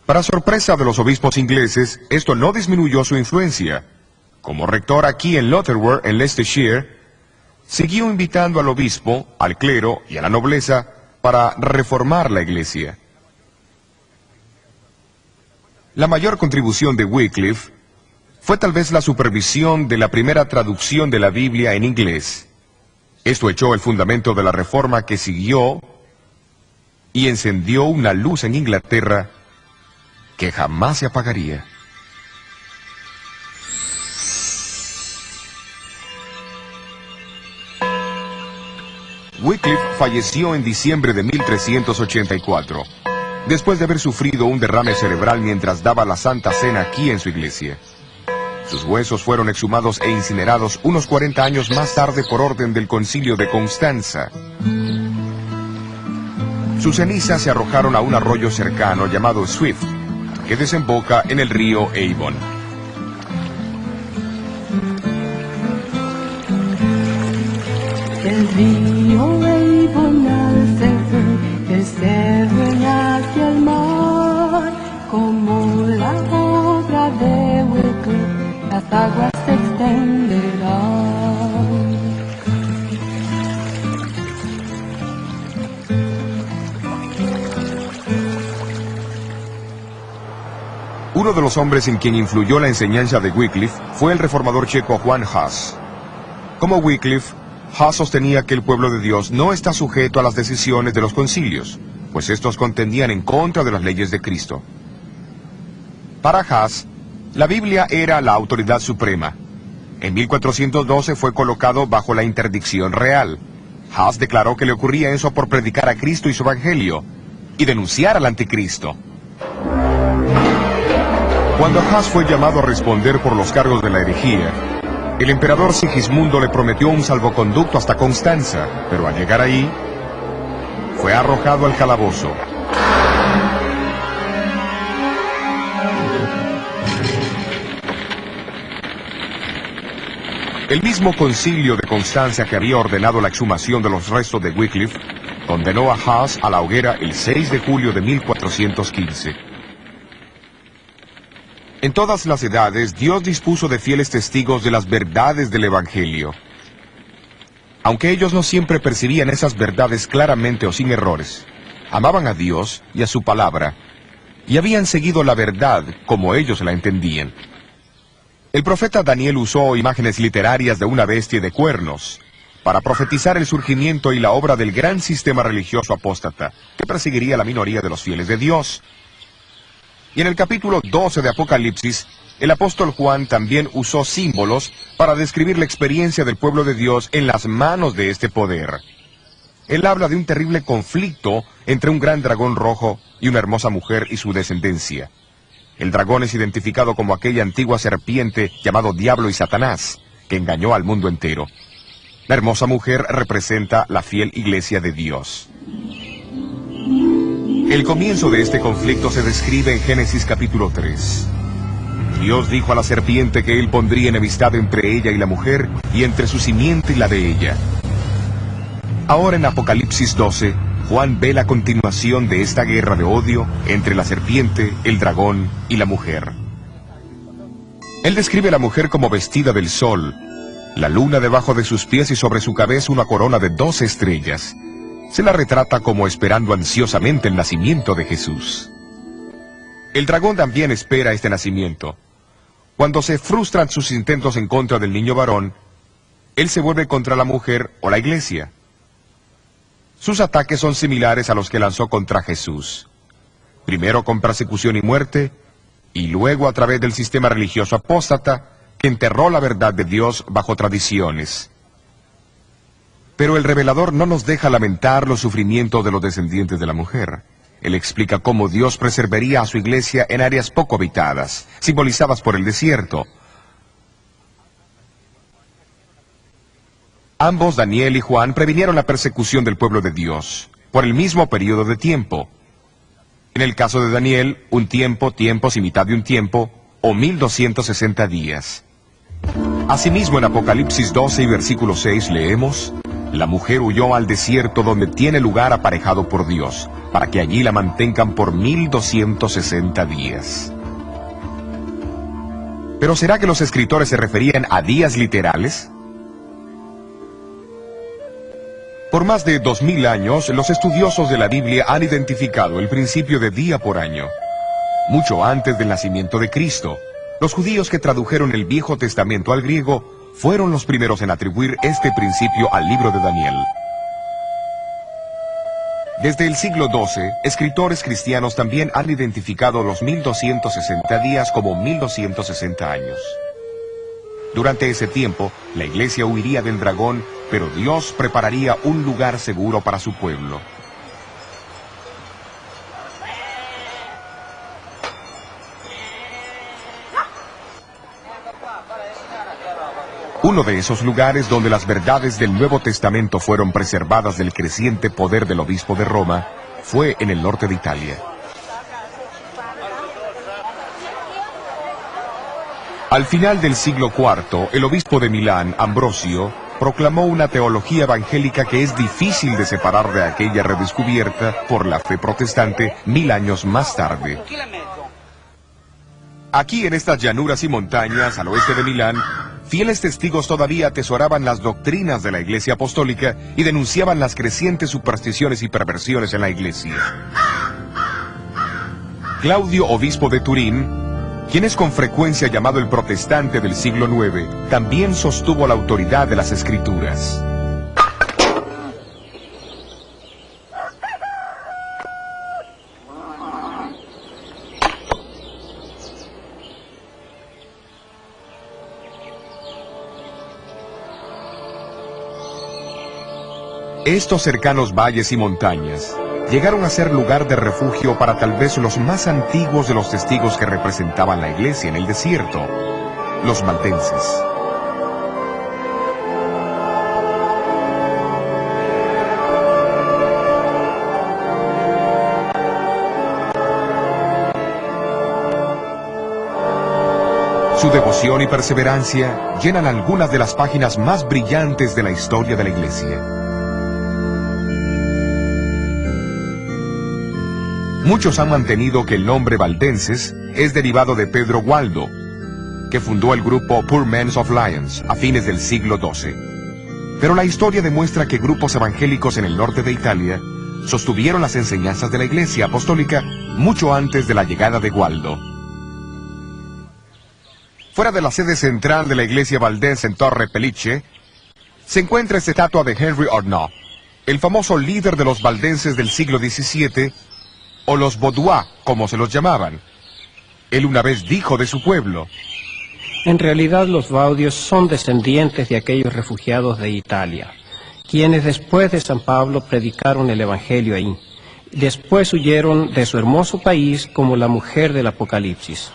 Para sorpresa de los obispos ingleses, esto no disminuyó su influencia. Como rector aquí en Lutterworth, en Leicestershire, siguió invitando al obispo, al clero y a la nobleza para reformar la iglesia. La mayor contribución de Wycliffe fue tal vez la supervisión de la primera traducción de la Biblia en inglés. Esto echó el fundamento de la reforma que siguió y encendió una luz en Inglaterra que jamás se apagaría. Wycliffe falleció en diciembre de 1384, después de haber sufrido un derrame cerebral mientras daba la Santa Cena aquí en su iglesia. Sus huesos fueron exhumados e incinerados unos 40 años más tarde por orden del Concilio de Constanza. Sus cenizas se arrojaron a un arroyo cercano llamado Swift, que desemboca en el río Avon. El río Avon al ser, se dueña hacia el mar, como la obra de Wycliffe, las aguas se extenderán. Uno de los hombres en quien influyó la enseñanza de Wycliffe fue el reformador checo Juan Hus. Como Wycliffe, Hus sostenía que el pueblo de Dios no está sujeto a las decisiones de los concilios, pues estos contendían en contra de las leyes de Cristo. Para Hus, la Biblia era la autoridad suprema. En 1412 fue colocado bajo la interdicción real. Hus declaró que le ocurría eso por predicar a Cristo y su evangelio, y denunciar al anticristo. Cuando Hus fue llamado a responder por los cargos de la herejía, el emperador Sigismundo le prometió un salvoconducto hasta Constanza, pero al llegar ahí, fue arrojado al calabozo. El mismo concilio de Constanza que había ordenado la exhumación de los restos de Wycliffe, condenó a Hus a la hoguera el 6 de julio de 1415. En todas las edades, Dios dispuso de fieles testigos de las verdades del Evangelio. Aunque ellos no siempre percibían esas verdades claramente o sin errores, amaban a Dios y a su palabra, y habían seguido la verdad como ellos la entendían. El profeta Daniel usó imágenes literarias de una bestia y de cuernos para profetizar el surgimiento y la obra del gran sistema religioso apóstata que perseguiría a la minoría de los fieles de Dios. Y en el capítulo 12 de Apocalipsis, el apóstol Juan también usó símbolos para describir la experiencia del pueblo de Dios en las manos de este poder. Él habla de un terrible conflicto entre un gran dragón rojo y una hermosa mujer y su descendencia. El dragón es identificado como aquella antigua serpiente llamado Diablo y Satanás, que engañó al mundo entero. La hermosa mujer representa la fiel iglesia de Dios. El comienzo de este conflicto se describe en Génesis capítulo 3. Dios dijo a la serpiente que él pondría enemistad entre ella y la mujer, y entre su simiente y la de ella. Ahora en Apocalipsis 12, Juan ve la continuación de esta guerra de odio entre la serpiente, el dragón y la mujer. Él describe a la mujer como vestida del sol, la luna debajo de sus pies y sobre su cabeza una corona de 12 estrellas. Se la retrata como esperando ansiosamente el nacimiento de Jesús. El dragón también espera este nacimiento. Cuando se frustran sus intentos en contra del niño varón, él se vuelve contra la mujer o la iglesia. Sus ataques son similares a los que lanzó contra Jesús. Primero con persecución y muerte, y luego a través del sistema religioso apóstata que enterró la verdad de Dios bajo tradiciones. Pero el revelador no nos deja lamentar los sufrimientos de los descendientes de la mujer. Él explica cómo Dios preservaría a su iglesia en áreas poco habitadas, simbolizadas por el desierto. Ambos, Daniel y Juan, previnieron la persecución del pueblo de Dios, por el mismo periodo de tiempo. En el caso de Daniel, un tiempo, tiempos y mitad de un tiempo, o 1260 días. Asimismo, en Apocalipsis 12 y versículo 6 leemos: La mujer huyó al desierto donde tiene lugar aparejado por Dios, para que allí la mantengan por 1260 días. ¿Pero será que los escritores se referían a días literales? Por más de 2000 años, los estudiosos de la Biblia han identificado el principio de día por año. Mucho antes del nacimiento de Cristo, los judíos que tradujeron el Viejo Testamento al griego fueron los primeros en atribuir este principio al libro de Daniel. Desde el siglo XII, escritores cristianos también han identificado los 1260 días como 1260 años. Durante ese tiempo, la iglesia huiría del dragón, pero Dios prepararía un lugar seguro para su pueblo. Uno de esos lugares donde las verdades del Nuevo Testamento fueron preservadas del creciente poder del obispo de Roma fue en el norte de Italia. Al final del siglo IV, el obispo de Milán, Ambrosio, proclamó una teología evangélica que es difícil de separar de aquella redescubierta por la fe protestante 1000 años más tarde. Aquí en estas llanuras y montañas, al oeste de Milán, fieles testigos todavía atesoraban las doctrinas de la Iglesia Apostólica y denunciaban las crecientes supersticiones y perversiones en la Iglesia. Claudio, obispo de Turín, quien es con frecuencia llamado el protestante del siglo IX, también sostuvo la autoridad de las Escrituras. Estos cercanos valles y montañas llegaron a ser lugar de refugio para tal vez los más antiguos de los testigos que representaban la iglesia en el desierto, los valdenses. Su devoción y perseverancia llenan algunas de las páginas más brillantes de la historia de la iglesia. Muchos han mantenido que el nombre valdenses es derivado de Pedro Gualdo, que fundó el grupo Poor Men of Lyons a fines del siglo XII. Pero la historia demuestra que grupos evangélicos en el norte de Italia sostuvieron las enseñanzas de la Iglesia Apostólica mucho antes de la llegada de Gualdo. Fuera de la sede central de la iglesia valdense en Torre Pellice, se encuentra esta estatua de Henry Arnault, el famoso líder de los valdenses del siglo XVII, o los Vaudois, como se los llamaban. Él una vez dijo de su pueblo: en realidad los Vaudios son descendientes de aquellos refugiados de Italia, quienes después de San Pablo predicaron el Evangelio ahí. Después huyeron de su hermoso país como la mujer del Apocalipsis,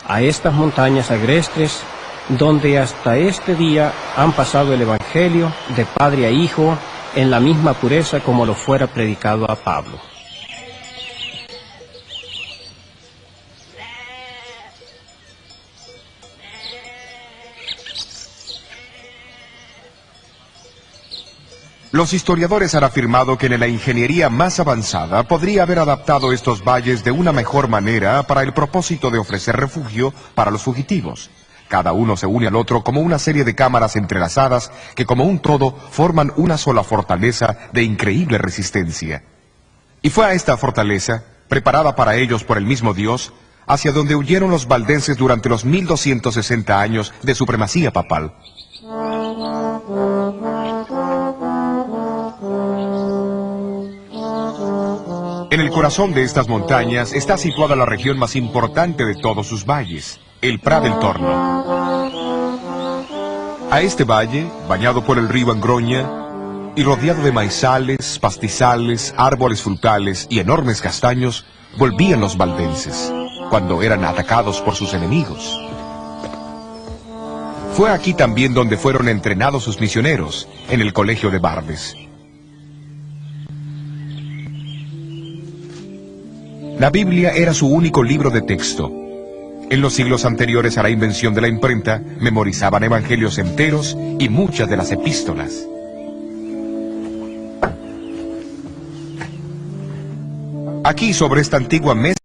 a estas montañas agrestes, donde hasta este día han pasado el Evangelio de padre a hijo en la misma pureza como lo fuera predicado a Pablo. Los historiadores han afirmado que en la ingeniería más avanzada podría haber adaptado estos valles de una mejor manera para el propósito de ofrecer refugio para los fugitivos. Cada uno se une al otro como una serie de cámaras entrelazadas que como un todo forman una sola fortaleza de increíble resistencia. Y fue a esta fortaleza, preparada para ellos por el mismo Dios, hacia donde huyeron los valdenses durante los 1260 años de supremacía papal. En el corazón de estas montañas está situada la región más importante de todos sus valles, el Pra del Torno. A este valle, bañado por el río Angroña y rodeado de maizales, pastizales, árboles frutales y enormes castaños, volvían los valdenses, cuando eran atacados por sus enemigos. Fue aquí también donde fueron entrenados sus misioneros, en el colegio de Barbes. La Biblia era su único libro de texto. En los siglos anteriores a la invención de la imprenta, memorizaban evangelios enteros y muchas de las epístolas. Aquí, sobre esta antigua mesa